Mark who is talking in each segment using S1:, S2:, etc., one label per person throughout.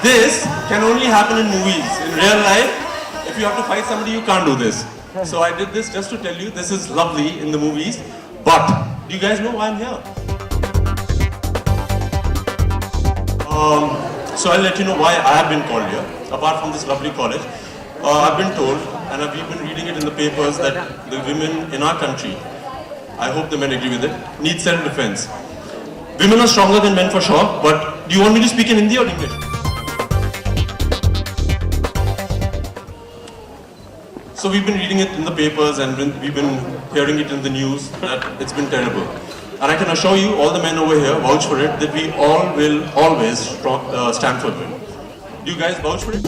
S1: This can only happen in movies. In real life, if you have to fight somebody, you can't do this. So I did this just to tell you this is lovely in the movies. But do you guys know why I'm here? So I'll let you know why I have been called here. Apart from this lovely college, I've been told, and we've been reading it in the papers, that the women in our country, I hope the men agree with it, need self-defense. Women are stronger than men for sure, but do you want me to speak in Hindi or English? So we've been reading it in the papers and we've been hearing it in the news that it's been terrible. And I can assure you, all the men over here vouch for it, that we all will always stand for women. Do you guys vouch for it?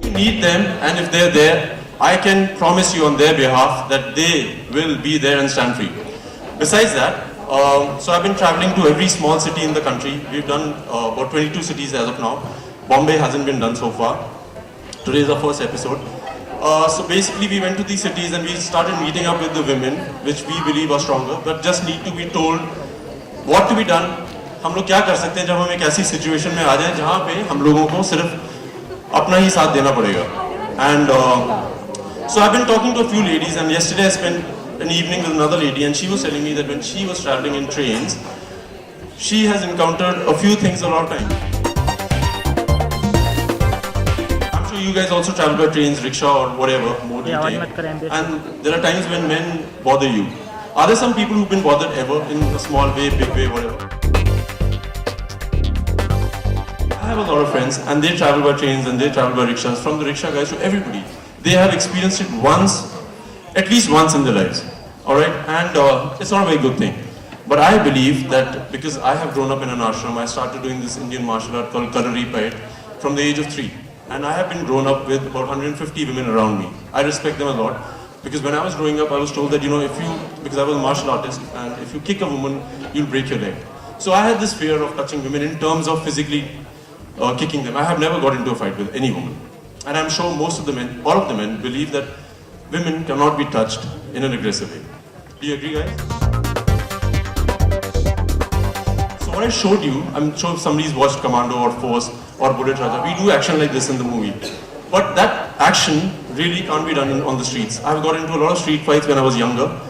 S1: You need them, and if they're there, I can promise you on their behalf that they will be there and stand for you. Besides that, so I've been traveling to every small city in the country. We've done about 22 cities as of now. Bombay hasn't been done so far. Today is our first episode. So basically we went to these cities and we started meeting up with the women, which we believe are stronger, but just need to be told what to be done. हम लोग क्या कर सकते हैं जब हम एक ऐसी सिचुएशन में आ जाएं जहाँ पे हम लोगों को सिर्फ अपना ही साथ देना पड़ेगा. And so I've been talking to a few ladies, and yesterday I spent an evening with another lady, and she was telling me that when she was traveling in trains, she has encountered a few things a lot of times. You guys also travel by trains, rickshaw or whatever mode you take, and there are times when men bother you. Are there some people who've been bothered ever in a small way, big way, whatever? I have a lot of friends and they travel by trains and they travel by rickshaws, from the rickshaw guys to everybody. They have experienced it once, at least once in their lives, alright? And it's not a very good thing. But I believe that because I have grown up in an ashram, I started doing this Indian martial art called Kalari Payat from the age of 3. And I have been grown up with about 150 women around me. I respect them a lot because when I was growing up, I was told that, because I was a martial artist, and if you kick a woman, you'll break your leg. So I had this fear of touching women in terms of physically kicking them. I have never got into a fight with any woman. And I'm sure most of the men, all of the men, believe that women cannot be touched in an aggressive way. Do you agree, guys? What I showed you, I'm sure if somebody's watched Commando or Force or Bullet Raja, we do action like this in the movie. But that action really can't be done on the streets. I've got into a lot of street fights when I was younger.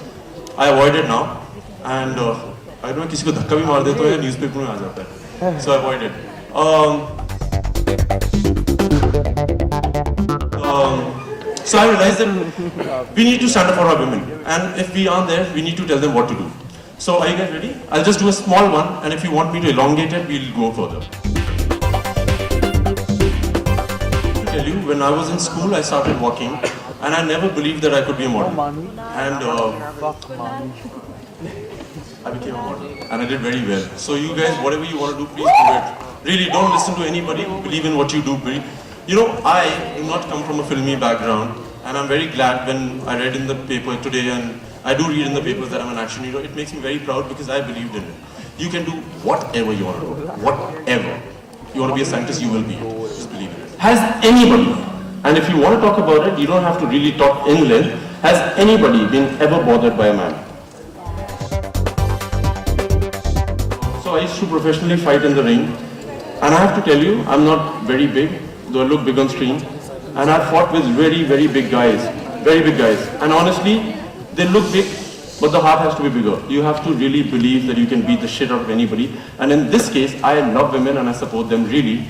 S1: I avoid it now. And I don't know, किसी को धक्का भी मार दे तो ये newspaper में आ जाता है. So I avoid it. So I realized that we need to stand up for our women. And if we aren't there, we need to tell them what to do. So are you guys ready? I'll just do a small one, and if you want me to elongate it, we'll go further. To tell you, when I was in school, I started walking, and I never believed that I could be a model. And I became a model, and I did very well. So you guys, whatever you want to do, please do it. Really, don't listen to anybody. Believe in what you do. I do not come from a filmy background, and I'm very glad when I read in the paper today, and I do read in the papers that I'm an action hero. It makes me very proud because I believed in it. You can do whatever you want to do. Whatever. You want to be a scientist, you will be it. Just believe in it. Has anybody, and if you want to talk about it, you don't have to really talk in length, has anybody been ever bothered by a man? So I used to professionally fight in the ring. And I have to tell you, I'm not very big, though I look big on screen. And I've fought with very, very big guys. Very big guys. And honestly, they look big, but the heart has to be bigger. You have to really believe that you can beat the shit out of anybody. And in this case, I love women and I support them really.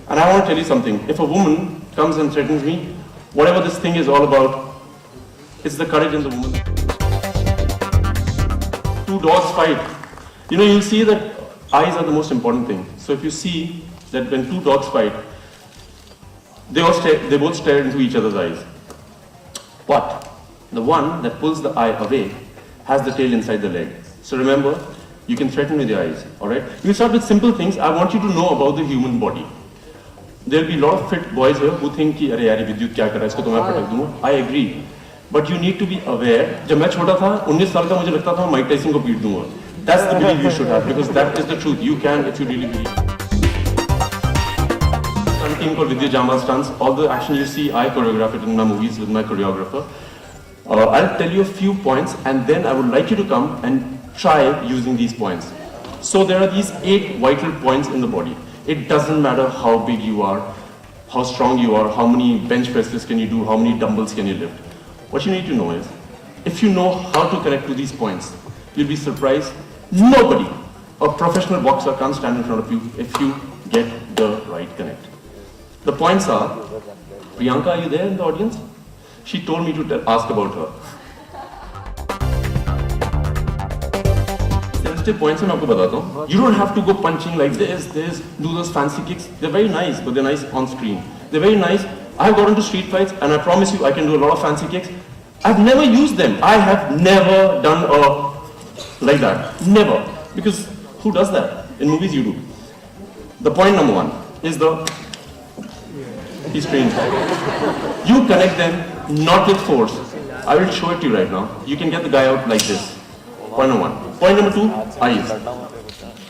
S1: And I want to tell you something. If a woman comes and threatens me, whatever this thing is all about, it's the courage in the woman. Two dogs fight. You'll see that eyes are the most important thing. So if you see that when two dogs fight, they both stare into each other's eyes. But the one that pulls the eye away has the tail inside the leg. So remember, you can threaten with your eyes, alright? You start with simple things. I want you to know about the human body. There'll be a lot of fit boys here who think कि अरे यार विद्युत क्या कर रहा है इसको तो मैं पटक दूँगा. I agree, but you need to be aware. जब मैं छोटा था 19 साल का मुझे लगता था मैं माइक टाइसन को पीट दूँगा. That's the belief you should have because that is the truth. You can if you really believe. A team called Vidyut Jamwal stunts. All the action you see, I choreograph it in my movies with my choreographer. I'll tell you a few points and then I would like you to come and try using these points. So there are these 8 vital points in the body. It doesn't matter how big you are, how strong you are, how many bench presses can you do, how many dumbbells can you lift. What you need to know is, if you know how to connect to these points, you'll be surprised. Nobody, a professional boxer, can't stand in front of you if you get the right connect. The points are, Priyanka, are you there in the audience? She told me to ask about her. Sensitive points मैं आपको बताता हूँ. You don't have to go punching like this, do those fancy kicks. They're very nice, but they're nice on screen. They're very nice. I've got into street fights, and I promise you, I can do a lot of fancy kicks. I've never used them. I have never done like that. Never. Because who does that? In movies, you do. The point number 1 is he's trained. You connect them not with force. I will show it to you right now. You can get the guy out like this. Point number 1. Point number 2, eyes.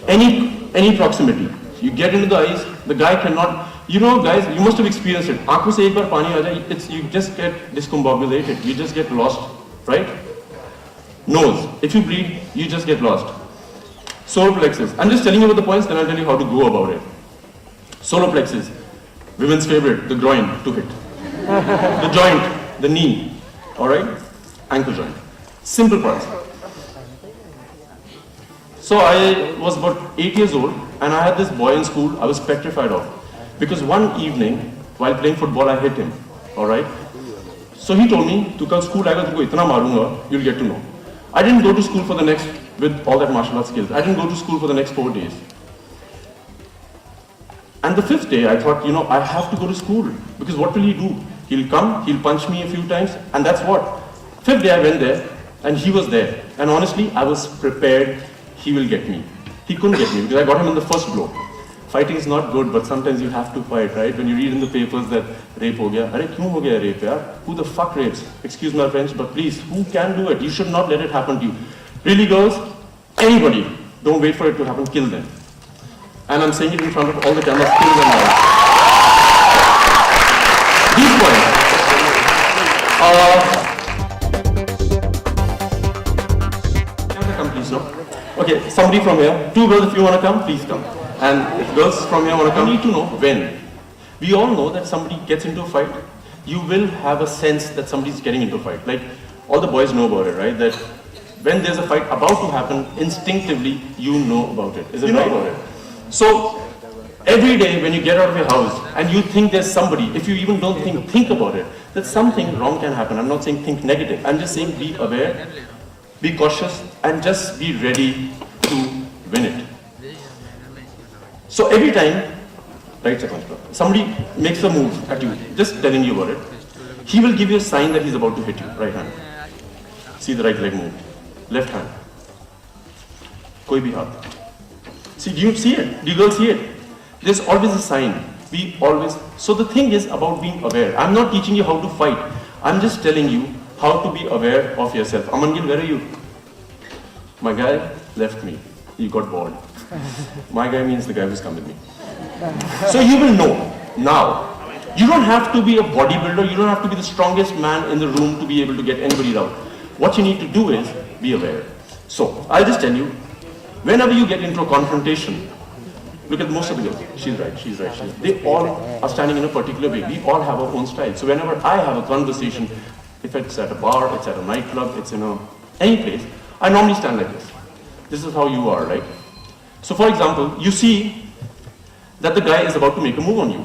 S1: Any proximity. You get into the eyes, the guy cannot. You know, guys, you must have experienced it. आंखों से एक बार पानी आ जाए, you just get discombobulated. You just get lost, right? Nose. If you bleed, you just get lost. Solar plexus. I'm just telling you about the points, then I'll tell you how to go about it. Solar plexus. Women's favorite, the groin to hit. The joint, the knee. Alright? Ankle joint. Simple points. So I was about 8 years old, and I had this boy in school I was petrified of. Because one evening, while playing football, I hit him. Alright? So he told me, "Tu kal school aega, tuko itna marunga, you'll get to know." I didn't go to school for the next, with all that martial arts skills, I didn't go to school for the next 4 days. And the 5th day, I thought, I have to go to school. Because what will he do? He'll come, he'll punch me a few times, and that's what. 5th day, I went there, and he was there. And honestly, I was prepared he will get me. He couldn't get me, because I got him in the first blow. Fighting is not good, but sometimes you have to fight, right? When you read in the papers that rape ho gaya, arey kyun ho gaya rape yaar? Who the fuck rapes? Excuse my French, but please, who can do it? You should not let it happen to you. Really, girls, anybody, don't wait for it to happen, kill them. And I'm saying it in front of all the cameras, kill them now. These points. Come please, no? Okay, somebody from here, 2 girls, if you want to come, please come. And if girls from here want to come, you need to know when. We all know that somebody gets into a fight, you will have a sense that somebody's getting into a fight. Like, all the boys know about it, right? That when there's a fight about to happen, instinctively, you know about it. Is it right? About it? So, every day when you get out of your house and you think there's somebody, if you even don't think about it, that something wrong can happen. I'm not saying think negative. I'm just saying be aware, be cautious, and just be ready to win it. So every time, right, somebody makes a move at you, just telling you about it, he will give you a sign that he's about to hit you, right hand. See the right leg move, left hand. Koi bhi haath. See, do you see it? Do you girls see it? There's always a sign. So the thing is about being aware. I'm not teaching you how to fight. I'm just telling you how to be aware of yourself. Amangil, where are you? My guy left me. He got bored. My guy means the guy who's come with me. So you will know now. You don't have to be a bodybuilder. You don't have to be the strongest man in the room to be able to get anybody out. What you need to do is be aware. So I'll just tell you, whenever you get into a confrontation, look at most of the girls. She's right. They all are standing in a particular way. We all have our own style. So whenever I have a conversation, if it's at a bar, it's at a nightclub, it's in any place, I normally stand like this. This is how you are, right? So for example, you see that the guy is about to make a move on you.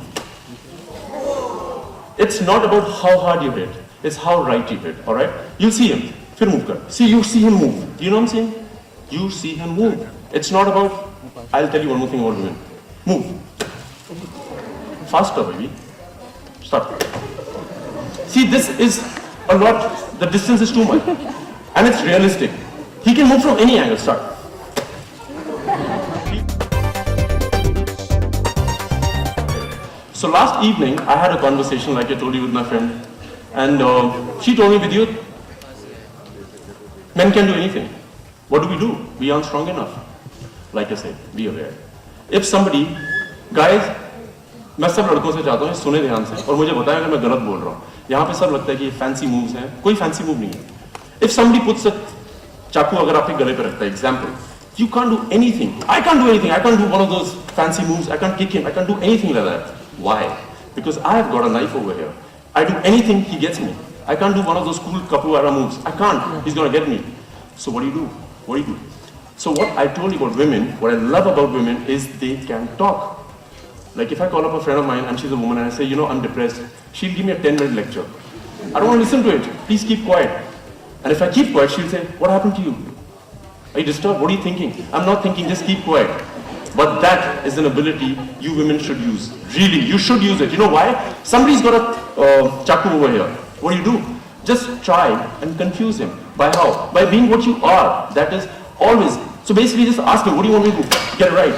S1: It's not about how hard you hit, it's how right you hit, alright? You'll see him, fir move kar. See, you see him move. Do you know what I'm saying? You see him move. It's not about, I'll tell you one more thing about women. Move. Faster, baby. Start. See, this is a lot, the distance is too much. And it's realistic. He can move from any angle. Start. So last evening, I had a conversation, like I told you, with my friend. And she told me, Vidyut, men can do anything. What do? We aren't strong enough. Like I said, be aware. If somebody, guys, मैं सब लड़कों से चाहता हूँ सुने ध्यान से और मुझे बताएं अगर मैं गलत बोल रहा हूँ. यहाँ पे सब लगता है कि फैंसी मूव्स हैं. कोई फैंसी मूव नहीं है. If somebody puts a चाकू अगर आपके गले पे रखता है, example, You can't do anything. I can't do anything. I can't do one of those fancy moves. I can't kick him. I can't do anything like that. Why? Because I have got a knife over here. I do anything, he gets me. I can't do one of those cool capoeira moves. I can't. He's going to get me. So what do you do? What do you do? So what I told you about women, what I love about women is they can talk. Like if I call up a friend of mine and she's a woman and I say, you know, I'm depressed, she'll give me a 10-minute lecture. I don't want to listen to it. Please keep quiet. And if I keep quiet, she'll say, what happened to you? Are you disturbed? What are you thinking? I'm not thinking, just keep quiet. But that is an ability you women should use. Really, you should use it. You know why? Somebody's got a chaku over here. What do? Just try and confuse him. By how? By being what you are. That is always. So basically just ask him, what do you want me to do? Get it right.